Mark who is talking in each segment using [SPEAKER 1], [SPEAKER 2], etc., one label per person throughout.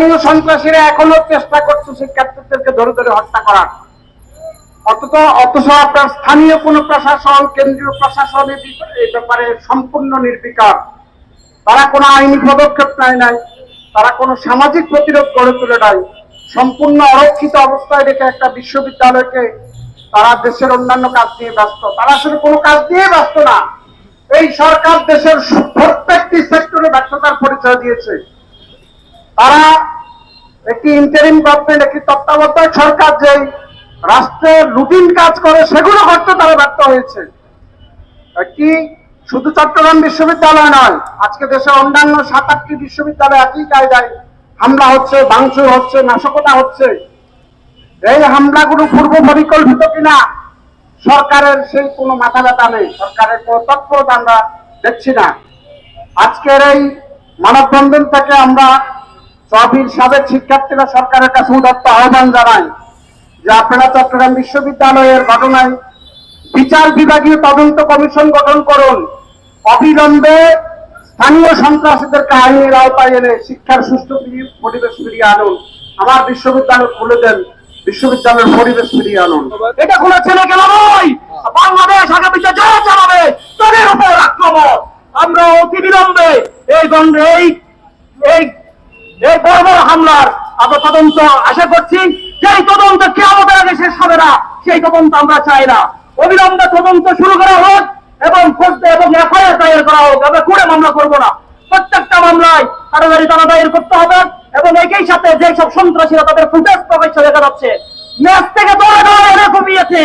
[SPEAKER 1] স্থানীয় সন্ত্রাসীরা এখনো চেষ্টা করছে শিক্ষার্থীদেরকে ধরে ধরে হত্যা করার। অথচ আপনার স্থানীয় কোনো প্রশাসন, কেন্দ্রীয় প্রশাসন এই ব্যাপারে সম্পূর্ণ নির্বিকার। তারা কোনো আইনি পদক্ষেপ নেয় নাই, তারা কোনো সামাজিক প্রতিরোধ গড়ে তুলে নাই। সম্পূর্ণ অরক্ষিত অবস্থায় রেখে একটা বিশ্ববিদ্যালয়কে তারা দেশের অন্যান্য কাজ নিয়ে ব্যস্ত। তারা আসলে কোনো কাজ নিয়ে ব্যস্ত না। এই সরকার দেশের প্রত্যেকটি সেক্টরে ব্যর্থতার পরিচয় দিয়েছে। তারা একটি ইন্টারিম গভর্নমেন্ট, একটি তত্ত্বাবধায়ক সরকার যে রাষ্ট্রের রুটিন কাজ করে সেগুলো করতে তারা ব্যর্থ হয়েছে। কি শুধু চট্টগ্রাম বিশ্ববিদ্যালয় নয়, আজকে দেশের অন্যান্য 7-8টি বিশ্ববিদ্যালয় একই কায়দায় হামলা হচ্ছে, ভাঙচুর হচ্ছে, নাশকতা হচ্ছে। এই হামলাগুলো পূর্ব পরিকল্পিত কিনা সরকারের সেই কোনো মাথা ব্যথা নেই, সরকারের কোনো তৎপরতা আমরা দেখছি না। আজকের এই মানববন্ধন থেকে আমরা চবির সাবেক শিক্ষার্থীরা সরকারের কাছে উদাত্ত আহ্বান জানাই যে আপনারা চট্টগ্রাম বিশ্ববিদ্যালয়ের ঘটনায় বিচার বিভাগীয় তদন্ত কমিশন গঠন করুন, অবিলম্বে স্থানীয় সন্ত্রাসীদেরকে আইনের আওতায় এনে শিক্ষার সুষ্ঠু পরিবেশ ফিরিয়ে আনুন, আমার বিশ্ববিদ্যালয় খুলে দেন, বিশ্ববিদ্যালয়ের পরিবেশ ফিরিয়ে আনুন।
[SPEAKER 2] এটা কোনো ছেলে গেল নয়, বাংলাদেশ আগামীতে যা চালাবে তাদের উপর আক্রমণ। আমরা অতি বিলম্বে এই বর্বর হামলার আমরা তদন্ত আশা করছি। যেই তদন্ত কিয়ামতের আগে শেষ হবে না, সেই তদন্ত আমরা চাই না। অবিলম্বে তদন্ত শুরু করা হোক এবং এফআইআর দায়ের করা হোক। আমরা করে মামলা করবো না, প্রত্যেকটা মামলায় কারাগারি তারা দায়ের করতে হবে। এবং একই সাথে যেসব সন্ত্রাসীরা তাদের ফুটেজ প্রকাশ্যে দেখা যাচ্ছে, ম্যাচ থেকে দৌড়ে দৌড়ে এনে কমিয়েছে,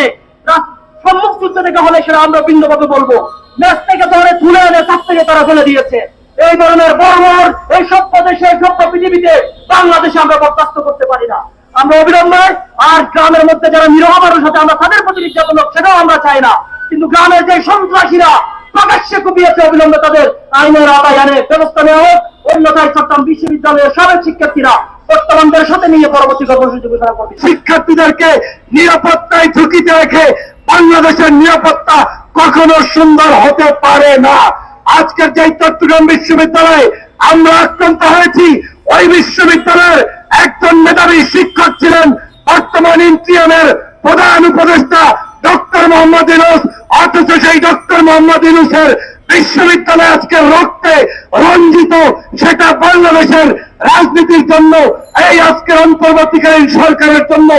[SPEAKER 2] সম্মুখ যুদ্ধ থেকে হলে সেটা আমরা ভিন্নভাবে বলবো। ম্যাচ থেকে দৌড়ে তুলে এনে চাপ থেকে তারা ফেলে দিয়েছে। এই ধরনের বর্বর এই সভ্য দেশে, সভ্য পৃথিবীতে বাংলাদেশে আমরা বরদাস্ত করতে পারি না। আমরা অবিলম্বে আর গ্রামের মধ্যে যারা নিরহ মানুষ আছে আমরা তাদের প্রতি নির্যাতন হোক সেটাও আমরা চাই না। কিন্তু গ্রামের যে সন্ত্রাসীরা প্রকাশ্যে কুপিয়েছে, অবিলম্বে তাদের আইনের আওতায় এনে ব্যবস্থা নেওয়া হোক। অন্যথায় চট্টগ্রাম বিশ্ববিদ্যালয়ের সাবেক শিক্ষার্থীরা বর্তমানদের সাথে নিয়ে পরবর্তী কর্মসূচি ঘোষণা করবে।
[SPEAKER 3] শিক্ষার্থীদেরকে নিরাপত্তায় ঝুঁকিতে রেখে বাংলাদেশের নিরাপত্তা কখনো সুন্দর হতে পারে না। আজকের যে চট্টগ্রাম বিশ্ববিদ্যালয়ে আমরা আক্রান্ত হয়েছি, ওই বিশ্ববিদ্যালয়ের একজন মেধাবী শিক্ষক ছিলেন বর্তমান ইন্টিরিয়ামের প্রধান উপদেষ্টা ডক্টর মোহাম্মদ ইউনূস। অথচ সেই ডক্টর মোহাম্মদ ইউনূসের বিশ্ববিদ্যালয় আজকে রক্তে রঞ্জিত। সেটা বাংলাদেশের রাজনীতির জন্য, এই আজকের অন্তর্বর্তীকালীন সরকারের জন্য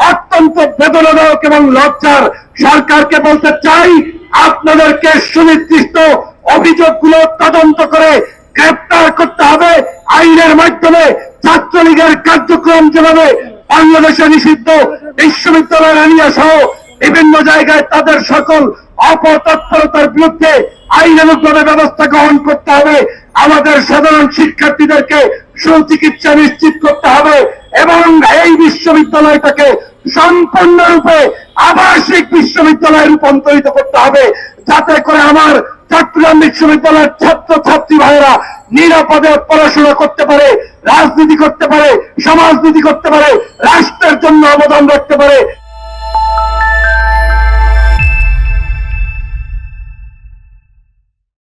[SPEAKER 3] অত্যন্ত বেদনাদায়ক এবং লজ্জার। সরকারকে বলতে চাই, আপনাদেরকে সুনির্দিষ্ট অভিযোগগুলো তদন্ত করে গ্রেপ্তার করতে হবে। আইনের মাধ্যমে ছাত্রলীগের কার্যক্রম যেভাবে বাংলাদেশে নিষিদ্ধ, বিশ্ববিদ্যালয়ের এরিয়া সহ বিভিন্ন জায়গায় তাদের সকল অপতৎপরতার বিরুদ্ধে আইনানুগভাবে ব্যবস্থা গ্রহণ করতে হবে। আমাদের সাধারণ শিক্ষার্থীদেরকে সুচিকিৎসা নিশ্চিত করতে হবে এবং এই বিশ্ববিদ্যালয়টাকে সম্পূর্ণরূপে আবাসিক বিশ্ববিদ্যালয়ে রূপান্তরিত করতে হবে, যাতে করে আমার চট্টগ্রাম বিশ্ববিদ্যালয়ের ছাত্র ছাত্রী ভাইয়েরা নিরাপদে পড়াশোনা করতে পারে, রাজনীতি করতে পারে, সমাজনীতি করতে পারে, রাষ্ট্রের জন্য অবদান রাখতে পারে।